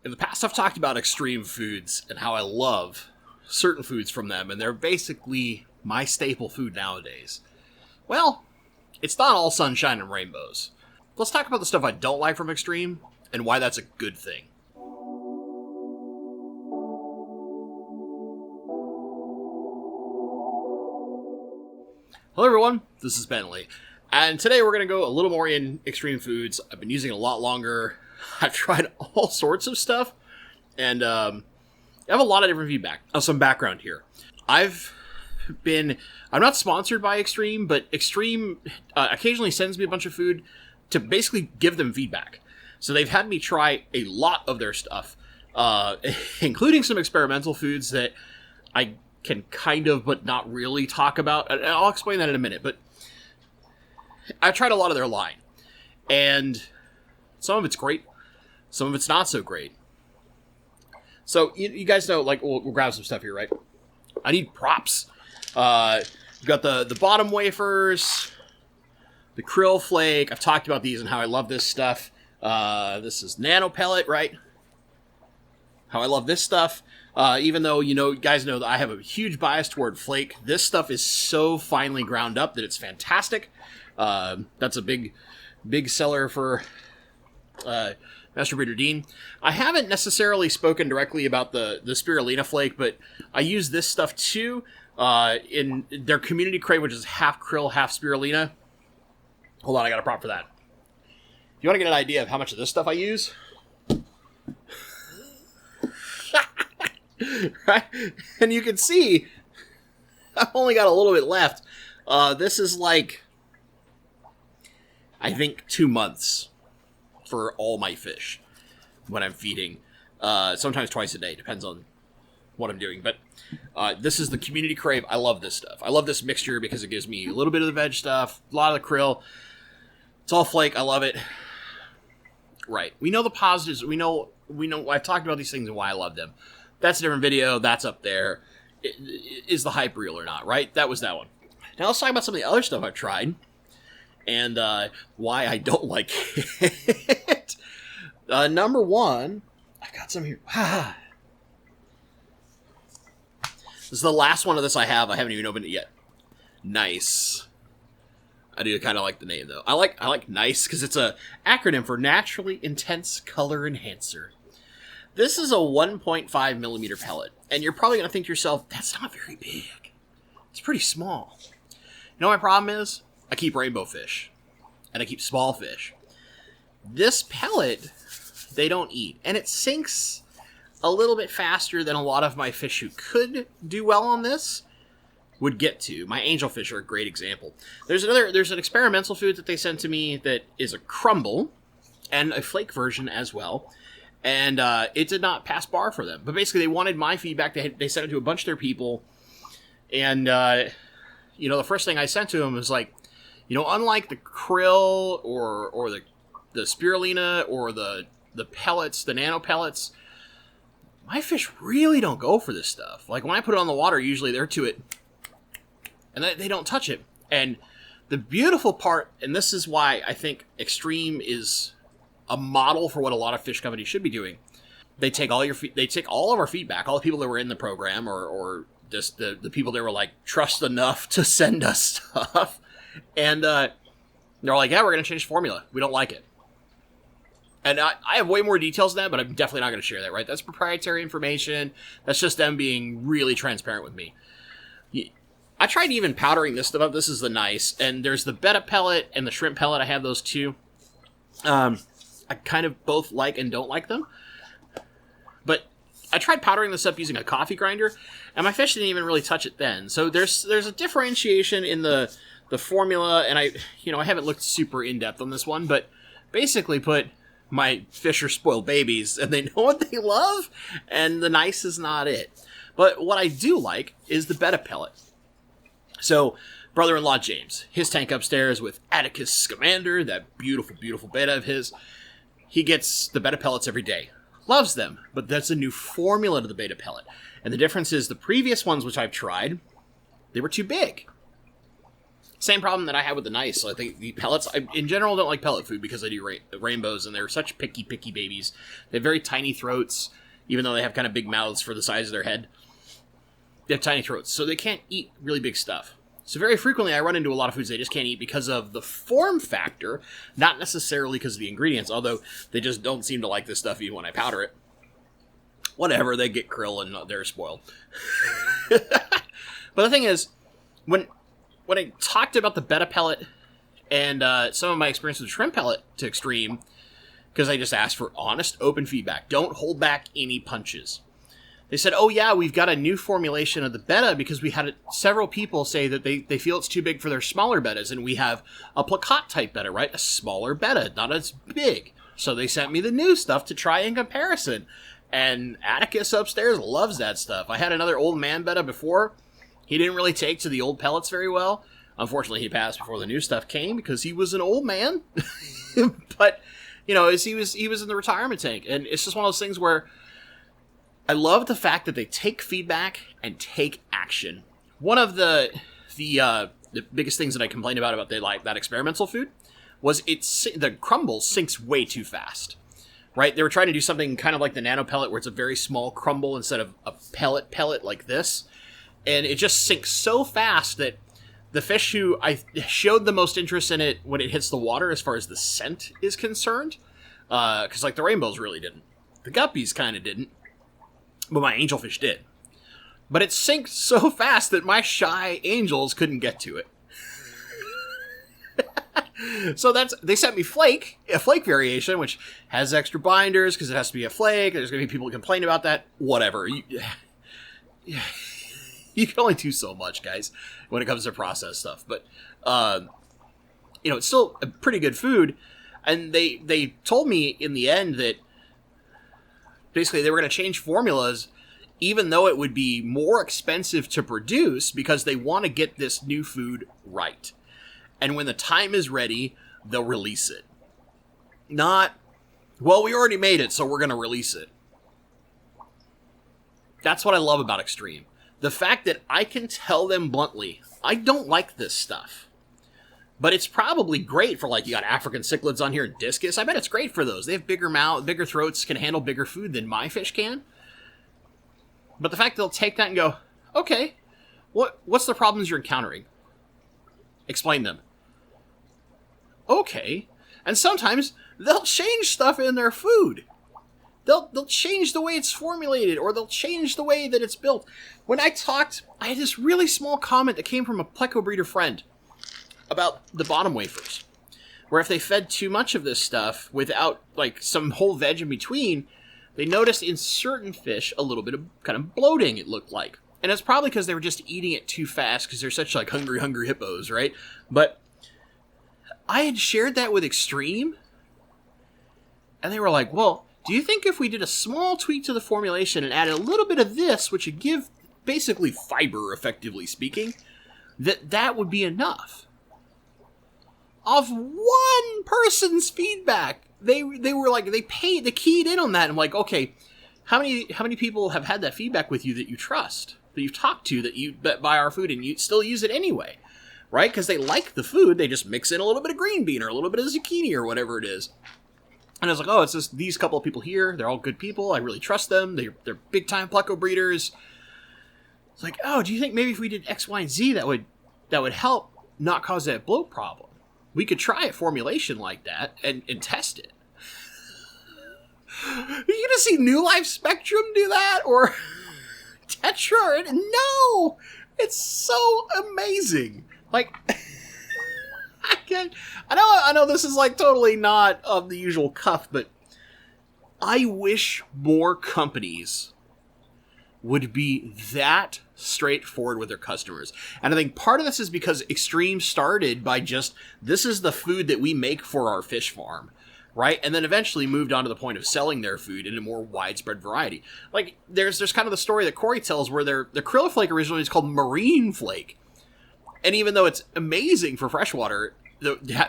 In the past, I've talked about extreme foods and how I love certain foods from them, and they're basically my staple food nowadays. Well, it's not all sunshine and rainbows. Let's talk about the stuff I don't like from Extreme and why that's a good thing. Hello everyone, this is Bentley, and today we're going to go a little more in Extreme Foods. I've been using it a lot longer. I've tried all sorts of stuff, and I have a lot of different feedback. Some background here. I'm not sponsored by Extreme, but Extreme occasionally sends me a bunch of food to basically give them feedback. So they've had me try a lot of their stuff, including some experimental foods that I can kind of, but not really talk about. And I'll explain that in a minute, but I've tried a lot of their line, and some of it's great, some of it's not so great. So you guys know, like, we'll grab some stuff here, right? I need props. We've got the bottom wafers, the krill flake. I've talked about these and how I love this stuff. This is nano pellet, right? How I love this stuff. Even though, you guys know that I have a huge bias toward flake, this stuff is so finely ground up that it's fantastic. That's a big seller for Master Breeder Dean. I haven't necessarily spoken directly about the spirulina flake, but I use this stuff too in their community crate, which is half krill, half spirulina. Hold on, I got a prop for that. You want to get an idea of how much of this stuff I use? Right? And you can see I've only got a little bit left. This is like, I think, 2 months for all my fish when I'm feeding. Sometimes twice a day, depends on what I'm doing. But this is the community crave. I love this stuff. I love this mixture because it gives me a little bit of the veg stuff, a lot of the krill. It's all flake. I love it. Right. We know the positives. We know. I've talked about these things and why I love them. That's a different video. That's up there. Is the hype real or not, right? That was that one. Now let's talk about some of the other stuff I've tried and why I don't like it. Number one, I've got some here. This is the last one of this I have. I haven't even opened it yet. Nice. I do kind of like the name, though. I like nice because it's a acronym for Naturally Intense Color Enhancer. This is a 1.5 millimeter pellet, and you're probably going to think to yourself, that's not very big. It's pretty small. You know what my problem is? I keep rainbow fish, and I keep small fish. This pellet, they don't eat, and it sinks a little bit faster than a lot of my fish who could do well on this would get to. My angelfish are a great example. There's an experimental food that they sent to me that is a crumble, and a flake version as well. And it did not pass bar for them. But basically, they wanted my feedback. They sent it to a bunch of their people. And, the first thing I sent to them was like, unlike the krill or the spirulina or the pellets, the nano pellets, my fish really don't go for this stuff. Like, when I put it on the water, usually they're to it, and they don't touch it. And the beautiful part, and this is why I think Extreme is a model for what a lot of fish companies should be doing. They take all of our feedback, all the people that were in the program, or just the people that were like trust enough to send us stuff, and they're like, yeah, we're gonna change the formula. We don't like it. And I have way more details than that, but I'm definitely not gonna share that. Right? That's proprietary information. That's just them being really transparent with me. I tried even powdering this stuff up. This is the nice, and there's the Betta Pellet and the shrimp pellet. I have those too. I kind of both like and don't like them. But I tried powdering this up using a coffee grinder, and my fish didn't even really touch it then. So there's a differentiation in the formula, and I haven't looked super in-depth on this one, but basically put my fish are spoiled babies, and they know what they love, and the nice is not it. But what I do like is the Betta Pellet. So, brother-in-law James, his tank upstairs with Atticus Scamander, that beautiful, beautiful betta of his, he gets the Betta Pellets every day. Loves them, but that's a new formula to the Betta Pellet. And the difference is the previous ones which I've tried, they were too big. Same problem that I had with the Nice. I think the pellets, I in general don't like pellet food because they do rainbows, and they're such picky babies. They have very tiny throats, even though they have kind of big mouths for the size of their head. They have tiny throats, so they can't eat really big stuff. So very frequently I run into a lot of foods they just can't eat because of the form factor, not necessarily because of the ingredients, although they just don't seem to like this stuff even when I powder it. Whatever, they get krill and they're spoiled. But the thing is, when I talked about the Betta Pellet and some of my experience with shrimp pellet to Xtreme, because I just asked for honest, open feedback. Don't hold back any punches. They said, oh yeah, we've got a new formulation of the Betta because we had several people say that they feel it's too big for their smaller Bettas, and we have a plakat type Betta, right? A smaller Betta, not as big. So they sent me the new stuff to try in comparison. And Atticus upstairs loves that stuff. I had another old man Betta before. He didn't really take to the old pellets very well. Unfortunately, he passed before the new stuff came because he was an old man. But, you know, he was in the retirement tank. And it's just one of those things where I love the fact that they take feedback and take action. One of the biggest things that I complained about that experimental food was the crumble sinks way too fast. Right? They were trying to do something kind of like the nano pellet where it's a very small crumble instead of a pellet like this. And it just sinks so fast that the fish who I showed the most interest in it when it hits the water as far as the scent is concerned, because like the rainbows really didn't. The guppies kind of didn't, but my angelfish did. But it sinks so fast that my shy angels couldn't get to it. So they sent me a flake variation, which has extra binders because it has to be a flake. There's going to be people who complain about that. Whatever. You can only do so much, guys, when it comes to processed stuff. But, it's still a pretty good food. And they told me in the end that basically they were going to change formulas, even though it would be more expensive to produce because they want to get this new food right. And when the time is ready, they'll release it. Not, well, we already made it, so we're going to release it. That's what I love about Xtreme. The fact that I can tell them bluntly, I don't like this stuff. But it's probably great for, like, you got African cichlids on here and discus. I bet it's great for those. They have bigger mouths, bigger throats, can handle bigger food than my fish can. But the fact that they'll take that and go, okay, what's the problems you're encountering? Explain them. Okay. And sometimes they'll change stuff in their food. They'll change the way it's formulated, or they'll change the way that it's built. When I had this really small comment that came from a pleco breeder friend about the bottom wafers, where if they fed too much of this stuff without like some whole veg in between, they noticed in certain fish a little bit of kind of bloating, it looked like. And it's probably because they were just eating it too fast because they're such like hungry hippos, right? But I had shared that with Xtreme, and they were like, well, do you think if we did a small tweak to the formulation and added a little bit of this, which would give basically fiber, effectively speaking, that would be enough? Of one person's feedback, they were like, they keyed in on that. I'm like, okay, how many people have had that feedback with you that you trust, that you've talked to, that buy our food and you still use it anyway? Right? Because they like the food, they just mix in a little bit of green bean or a little bit of zucchini or whatever it is. And I was like, oh, it's just these couple of people here. They're all good people. I really trust them. They're big-time pleco breeders. It's like, oh, do you think maybe if we did X, Y, and Z, that would help not cause that bloat problem? We could try a formulation like that and test it. Are you going to see New Life Spectrum do that? Or Tetra? No! It's so amazing. Like, I know this is like totally not of the usual cuff, but I wish more companies would be that straightforward with their customers. And I think part of this is because Xtreme started by just, this is the food that we make for our fish farm, right? And then eventually moved on to the point of selling their food in a more widespread variety. Like, there's kind of the story that Corey tells where their krill flake originally is called marine flake. And even though it's amazing for freshwater,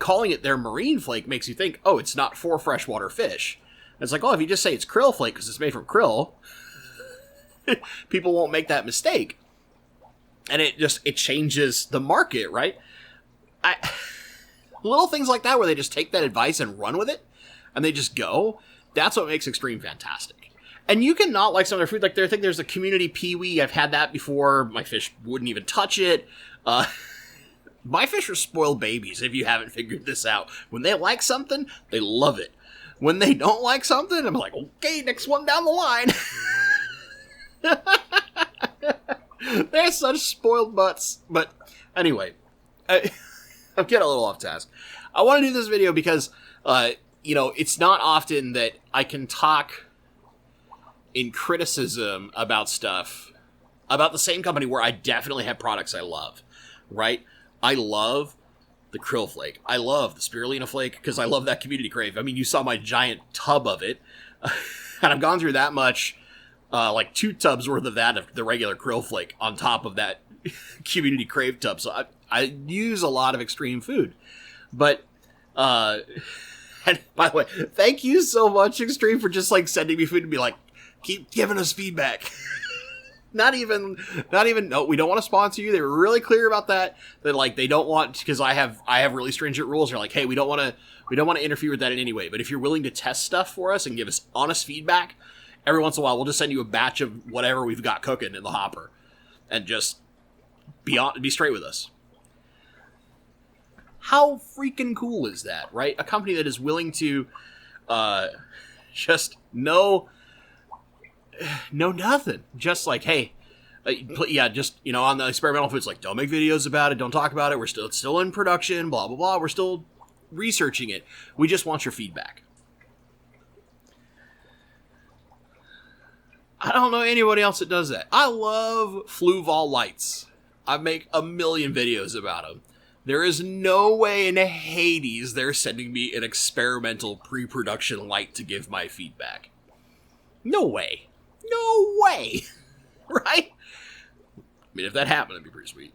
calling it their marine flake makes you think, oh, it's not for freshwater fish. And it's like, oh, if you just say it's krill flake because it's made from krill, people won't make that mistake. And it changes the market, right? little things like that where they just take that advice and run with it, and they just go. That's what makes Xtreme fantastic. And you can not like some of their food. Like, I think there's a community peewee. I've had that before. My fish wouldn't even touch it. My fish are spoiled babies, if you haven't figured this out. When they like something, they love it. When they don't like something, I'm like, okay, next one down the line. They're such spoiled butts. But anyway, I'm getting a little off task. I want to do this video because, it's not often that I can talk in criticism about stuff, about the same company where I definitely have products I love, right? I love the krill flake. I love the spirulina flake because I love that community crave. I mean, you saw my giant tub of it, and I've gone through that much, like 2 tubs worth of that, of the regular krill flake on top of that community crave tub. So I use a lot of Xtreme food. But, and by the way, thank you so much, Xtreme, for just like sending me food and be like, keep giving us feedback. Not even, no, we don't want to sponsor you. They were really clear about that. That like, they don't want, because I have really stringent rules. They're like, hey, we don't want to interfere with that in any way. But if you're willing to test stuff for us and give us honest feedback, every once in a while, we'll just send you a batch of whatever we've got cooking in the hopper and just be straight with us. How freaking cool is that, right? A company that is willing to, just know nothing. Just like, hey, just, on the experimental foods, like, don't make videos about it, don't talk about it, it's still in production, blah, blah, blah, we're still researching it. We just want your feedback. I don't know anybody else that does that. I love Fluval lights. I make a million videos about them. There is no way in Hades they're sending me an experimental pre-production light to give my feedback. No way. No way. Right? I mean, if that happened, it'd be pretty sweet.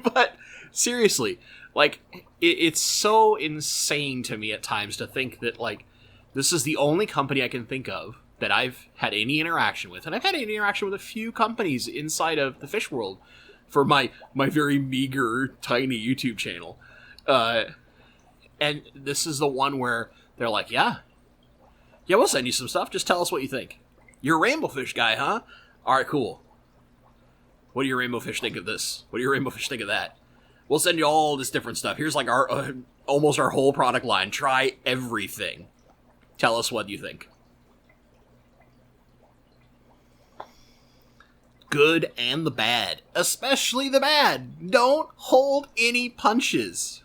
But seriously, like, it's so insane to me at times to think that, like, this is the only company I can think of that I've had any interaction with. And I've had any interaction with a few companies inside of the fish world for my very meager, tiny YouTube channel. And this is the one where they're like, yeah, we'll send you some stuff. Just tell us what you think. You're a rainbow fish guy, huh? All right, cool. What do your rainbow fish think of this? What do your rainbow fish think of that? We'll send you all this different stuff. Here's like our almost our whole product line. Try everything. Tell us what you think. Good and the bad. Especially the bad. Don't hold any punches.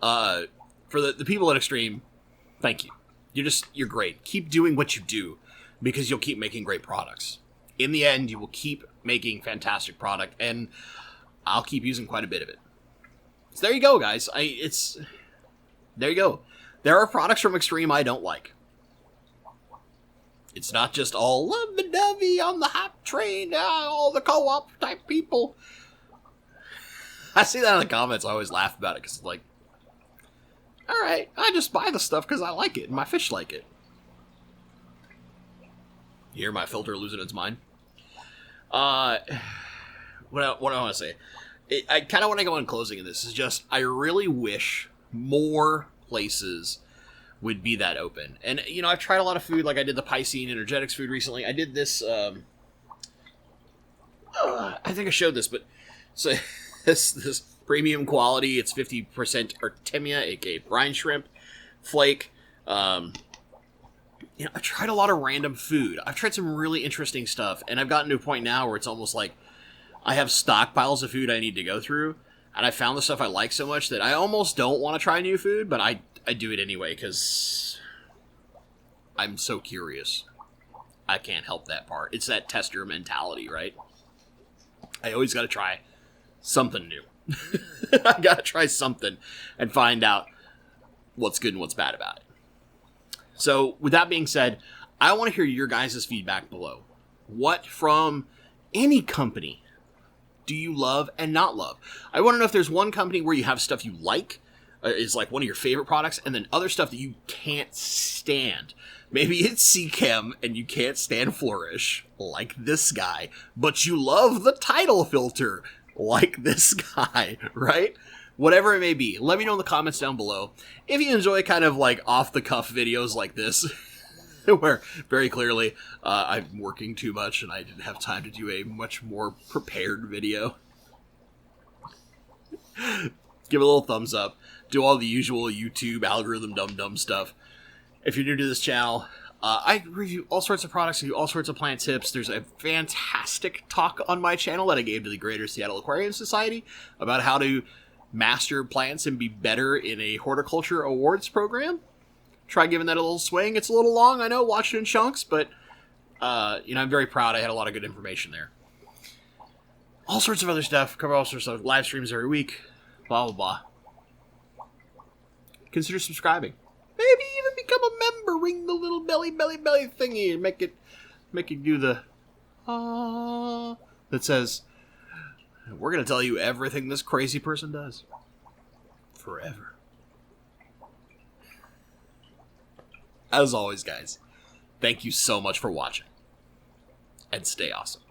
For the people at Xtreme, thank you. You're great. Keep doing what you do because you'll keep making great products. In the end, you will keep making fantastic product, and I'll keep using quite a bit of it. So there you go, guys. There you go. There are products from Xtreme I don't like. It's not just all lovey-dovey on the hype train, all the co-op type people. I see that in the comments. I always laugh about it because it's like, all right, I just buy the stuff because I like it and my fish like it. You hear my filter losing its mind? What do I want to say? I kind of want to go in closing in this. Is just, I really wish more places would be that open. And, I've tried a lot of food, like I did the Piscine Energetics food recently. I did this, I think I showed this, but so this premium quality, it's 50% Artemia, aka brine shrimp, flake. I've tried a lot of random food. I've tried some really interesting stuff, and I've gotten to a point now where it's almost like I have stockpiles of food I need to go through, and I found the stuff I like so much that I almost don't want to try new food, but I do it anyway, because I'm so curious. I can't help that part. It's that tester mentality, right? I always got to try something new. I got to try something and find out what's good and what's bad about it. So, with that being said, I want to hear your guys' feedback below. What from any company do you love and not love? I want to know if there's one company where you have stuff you like, is like one of your favorite products, and then other stuff that you can't stand. Maybe it's Seachem and you can't stand Flourish, like this guy, but you love the title filter, like this guy, right? Whatever it may be, let me know in the comments down below. If you enjoy kind of like off-the-cuff videos like this, where very clearly I'm working too much and I didn't have time to do a much more prepared video. Give it a little thumbs up. Do all the usual YouTube algorithm dumb stuff. If you're new to this channel, I review all sorts of products, I do all sorts of plant tips. There's a fantastic talk on my channel that I gave to the Greater Seattle Aquarium Society about how to master plants and be better in a horticulture awards program. Try giving that a little swing. It's a little long, I know, watch it in chunks, but I'm very proud. I had a lot of good information there. All sorts of other stuff. Cover all sorts of live streams every week. Blah, blah, blah. Consider subscribing. Maybe even become a member. Ring the little belly thingy and make it do the that says, we're going to tell you everything this crazy person does. Forever. As always, guys, thank you so much for watching. And stay awesome.